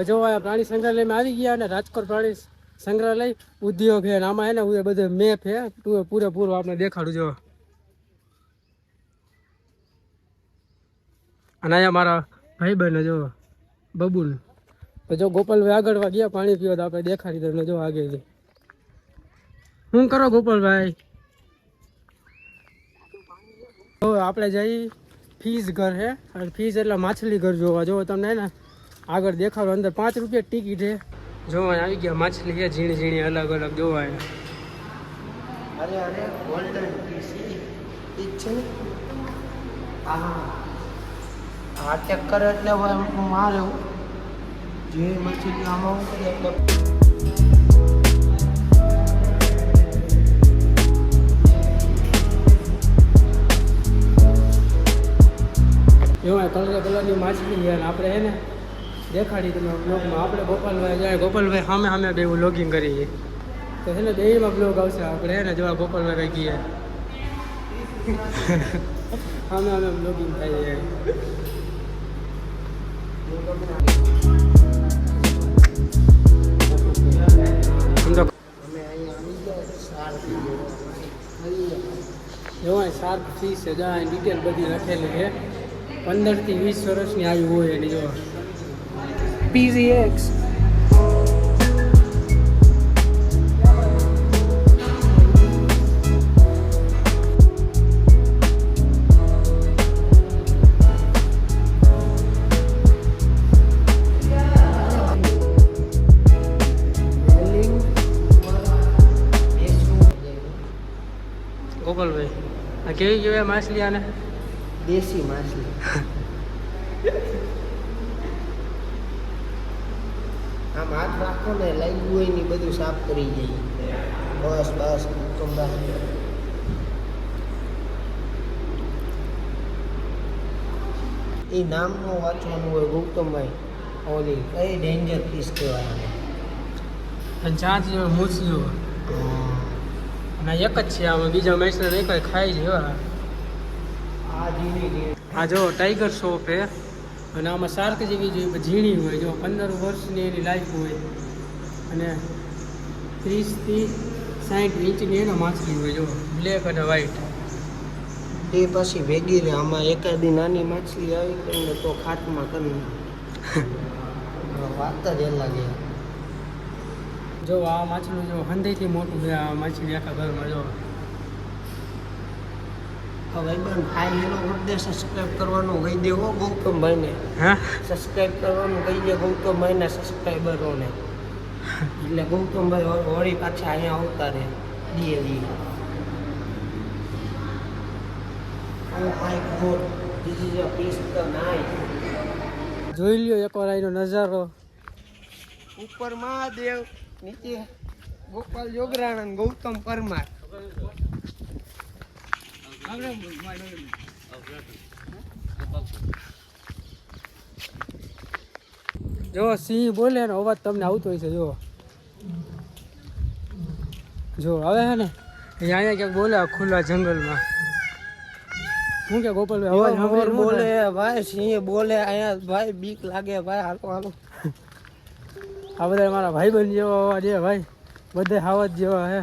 જો આ પ્રાણી સંગ્રહાલયમાં આવી ગયા અને રાજકોટ પ્રાણી સંગ્રહાલય ઉદ્યોગ છે આમાં હે ને બધો મેપ હે પૂરેપૂરો આપણે દેખાડું જો. અને અહીંયા મારા ભાઈ બહેનો જો બબુલ તો જો ગોપાલભાઈ આગળ ગયા પાણી પીવા તો આપણે દેખાડી તમને જો આગળ શું કરો ગોપાલભાઈ. તો આપણે જઈ ફીસ ઘર હે અને ફીસ એટલે માછલી ઘર જોવા જો તમને ને આગળ દેખાડો અંદર 5 રૂપિયા ટિકિટ હે. જોવા આવી ગયા માછલી છે ઝીણી ઝીણી અલગ અલગ જોવા. અરે અરે ગોલ્ડન પીસી છે. આ ચેક કરે એટલે મારે જે મછલી આમાં ઉતરે એટલે જોવા કલરની માછલી છે અને આપણે હે ને દેખાડી તમે બ્લોગમાં આપણે ગોપાલભાઈ જાય ગોપાલભાઈ સામે સામે બે વ્લોગિંગ કરીએ તો છે ને બેમાં બ્લોગ આવશે આપણે હે ને જોવા ગોપાલભાઈ કઈ કહીએ સામે સામે બ્લોગિંગ થાય છે. જોવા શાર્ક ફિશ છે જ્યાં ડિટેલ બધી લખેલી છે 15 થી 20 વર્ષની આયુ હોય એની જોવા. PZX ગોપાલભાઈ આ કેવી કેવી માછલી આને દેશી માછલી આમ હાથ રાખો ને લાગ્યું હોય ને બધું સાફ કરી જાય. બસ બસ એ નામ નો વાંચવાનું હોય ગૌતમભાઈ. ઓલી કઈ ડેન્જર ફિશ કહેવાય અને ચાંચ જેવો મૂછ્યો અને એક જ છે આમાં બીજા માછલી નહીં કોઈ ખાઈ છે. આ જો ટાઈગર શોપ હે અને આમાં શાર્ક જેવી જોઈએ ઝીણી હોય જો 15 વર્ષની એની લાઈફ હોય અને 30 થી 60 ઇંચની એનો માછલી હોય જો બ્લેક અને વ્હાઈટ. એ પછી ભેગી રહે આમાં એકાદી નાની માછલી આવી કરીને તો ખાટમાં કરી વાત જ એ લાગે. જો આ માછલું જો હંધેથી મોટું છે આ માછલી આખા ઘરમાં જો. હવે બેન ભાઈ એનો બર્થડે સબસ્ક્રાઇબ કરવાનું કહી દેવો ગૌતમભાઈને. હા સબસ્ક્રાઇબ કરવાનું કહી દે ગૌતમભાઈના સબસ્ક્રાઈબરોને એટલે ગૌતમભાઈ વળી પાછા અહીંયા આવતા રહે દીએ દીએ. જોઈ લ્યો એકવાર અહીંનો નજારો. ઉપર મહાદેવ નીચે ગોપાલ જોગરાણા ગૌતમ પરમાર. જો સિંહ બોલે ને અવાજ તમને આવતો હોય છે જો જો હવે હે ને અહીંયા ક્યાંક બોલે ખુલ્લા જંગલમાં. શું કે ગોપાલભાઈ અવાજ બોલે ભાઈ સિંહ બોલે અહીંયા ભાઈ બીક લાગે ભાઈ. હાલો હાલો આ બધા મારા ભાઈ બહેન જેવા અવાજ છે ભાઈ બધા હાવજ જેવા હે.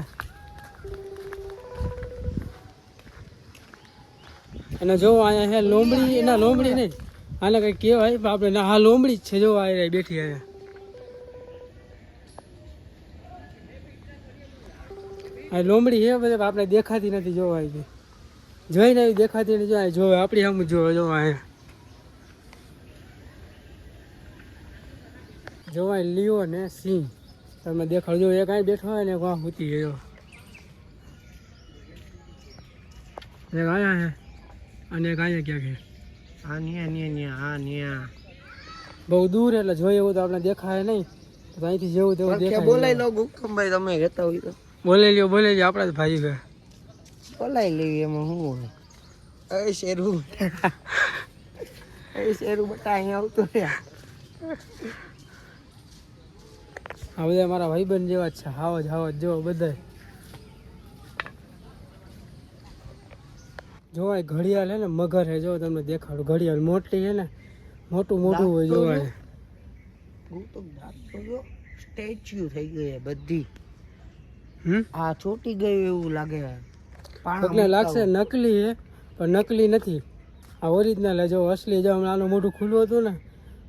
અને જો અહીંયા હે લોમડી એના લોમડી નહીં આને કંઈ કહેવાય પણ આપણે હા લોમડી જ છે જો આ બેઠી અહીંયા લોમડી છે બધા આપણે દેખાતી નથી જોવા આવી જોઈને આવી દેખાતી નથી જો જોવે આપણી સામે જોવે જોવા અહીંયા જોવાય લીઓ ને સિંહ તમે દેખાડજો એક અહીં બેઠો હોય ને વાં હોતી ગયો એક આયા હે અને એક અહીંયા ક્યાં છે બહુ દૂર એટલે જોઈએ એવું તો આપણે દેખાય નહીં તો અહીંથી જેવું તેવું દેખાય. બોલાઈ લો ગૌતમભાઈ તમે રહેતા હોય તો બોલાઈ લ્યો આપણા જ ભાઈ છે બોલાઈ લેવી એમાં શું હોય. એ શેરું બટા અહીંયા આવતું રહ્યા. આ બધા મારા ભાઈબંધ જેવા જ છે હાવજ જો બધા જોવાય. ઘડિયાળ હે ને મગર હે જો તમને દેખાડું ઘડિયાળ મોટી હે ને મોટું હોય જોવાય. ગૌતમ દાંત તો જો સ્ટેચ્યુ થઈ ગઈ છે બધી. હમ આ ચોટી ગયું એવું લાગે. પગને લાગશે નકલી છે પણ નકલી નથી, આ ઓરિજિનલ જો અસલી. જો હમણાં આનું મોઢું ખુલ્લું હતું ને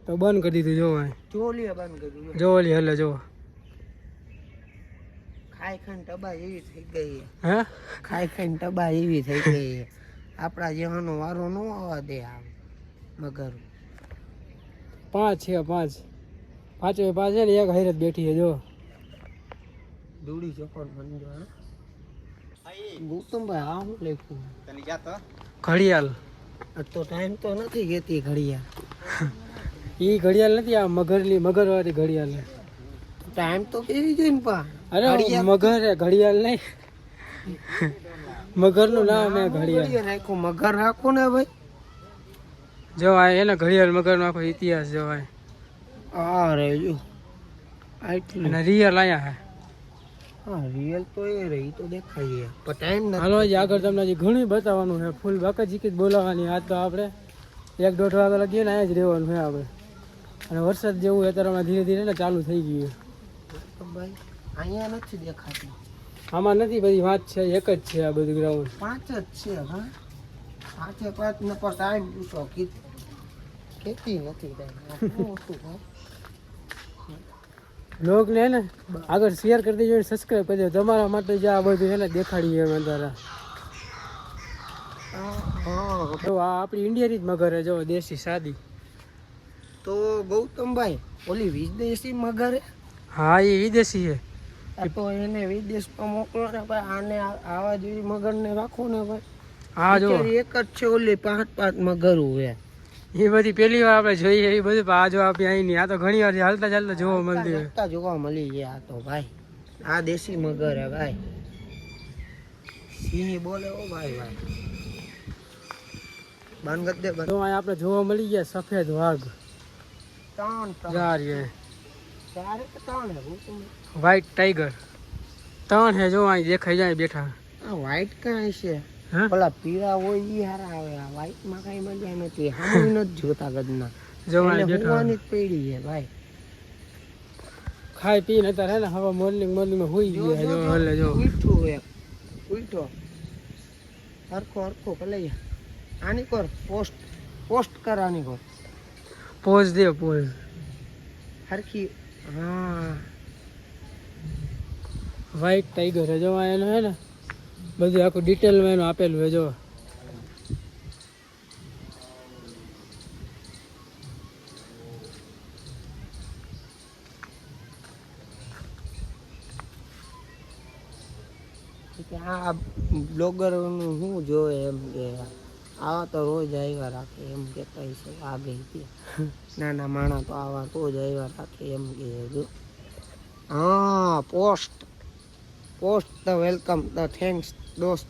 તો બંધ કરી દીધું. જો ચોલીએ બંધ કર્યું. જો ઓલી હલે જો ખાઈ ખાઈને ટબા એવી થઈ ગઈ. હે ખાઈ ખાઈને ટબા એવી થઈ ગઈ. આપણા જેવાનો વારો ન આવવા દે આમ મગર. 5 છે, 5 પાંચે છે ને એક હૈરત બેઠી છે જો. દૂડી ચોખણ મંજો. ગૌતમભાઈ આ હું લખ્યું ઘડિયાળ. તો ટાઈમ તો નથી ગેતી ઘડિયાળ. ઈ ઘડિયાળ નથી, આ મગરની મગરવાળી ઘડિયાળ. ટાઈમ તો કેવી જોઈએ ને પા. અરે મગર હે, ઘડિયાળ નહીં. મગરનું નામ હે ઘડિયાળ. રાખું મગર રાખું ને ભાઈ. જો આ એને ઘડિયાળ મગરનો આખો ઇતિહાસ જો આ. અરે જો આટલું અને રિયલ આયા હે. હા રિયલ તો એ રહી તો દેખાય પણ ટાઈમ નથી. હાલો હજી આગળ તમને હજી ઘણું બતાવવાનું છે. ફૂલ બાકાજી જ બોલાવવાની. આજ તો આપણે 1-1.5 વાગ્યા લગીએ ને અહીંયા જ રહેવાનું છે આપણે. અને વરસાદ જેવું અત્યારે હમણાં ધીરે ધીરે ને ચાલુ થઈ ગયું. ભાઈ અહીંયા નથી દેખાતું. આમાં નથી, બધી વાત છે એક જ છે આ બધું ગ્રાઉન્ડ. 5 જ છે. હા 5 ને પર ટાઈમ પૂછો ખેતી નથી લોગને હે ને આગળ શેર કરી દેજો, સબસ્ક્રાઈબ કરી દેજો. તમારા માટે જે આ બધું છે ને દેખાડીએ અમે તારા. જો આ આપણી ઇન્ડિયાની જ મગર છે જો, દેશી સાદી. તો ગૌતમભાઈ ઓલી વિદેશી મગર હે? હા એ વિદેશી છે. તો એને વિદેશમાં મોકલો ને ભાઈ. આને આવા જેવી મગરને રાખો ને ભાઈ. હા જો એક જ છે ઓલી 5 મગર હોય. એ બધી પહેલી વાર આપણે જોઈએ એ બધું. આ જો આપી અહીં નહીં, આ તો ઘણી વાર હાલતા ચાલતા જોવા મળતી હોય. જોવા મળી જાય આ તો ભાઈ. આ દેશી મગર હે ભાઈ. સિંહ બોલે ઓ ભાઈ ભાઈ. બાંગત દે તો અહીં આપણે જોવા મળી ગયા સફેદ વાઘ. 3 ચાર છે. 4 કે 3 હે ગૌતમ. વ્હાઈટ ટાઈગર 3 હે જો અહીં દેખાઈ જાય બેઠા. આ વ્હાઈટ કાંઈ છે? હા પેલા પીળા હોય ઈ હારા આવે. આ વ્હાઈટ માં કઈ મજા નથી. હામું નથી જોતા ગદના. જો અહીં બેઠા હોવાની જ પડી છે ભાઈ. ખાઈ પીને અત્યારે હે ને હવે મોર્નિંગ માં હુઈ ગયા જો. હલે જો ઉઠ્યો એક ઉઠ્યો હરખો ભલે. આની કર પોસ્ટ કર. આની કર પોઝ દે પોઝ હરખી. હા વ્હાઈટ ટાઈગર હે જો. એનો હે ને બધું આખું ડિટેલમાં એનું આપેલું હે જો. આ બ્લોગર નું શું જોવે એમ કે આવા તો રોજ આવ્યા રાખે એમ કે કઈ છે આગળ. નાના માણા તો આવા રોજ આવ્યા રાખે એમ કે જો. હા post the welcome the thanks દોસ્ત.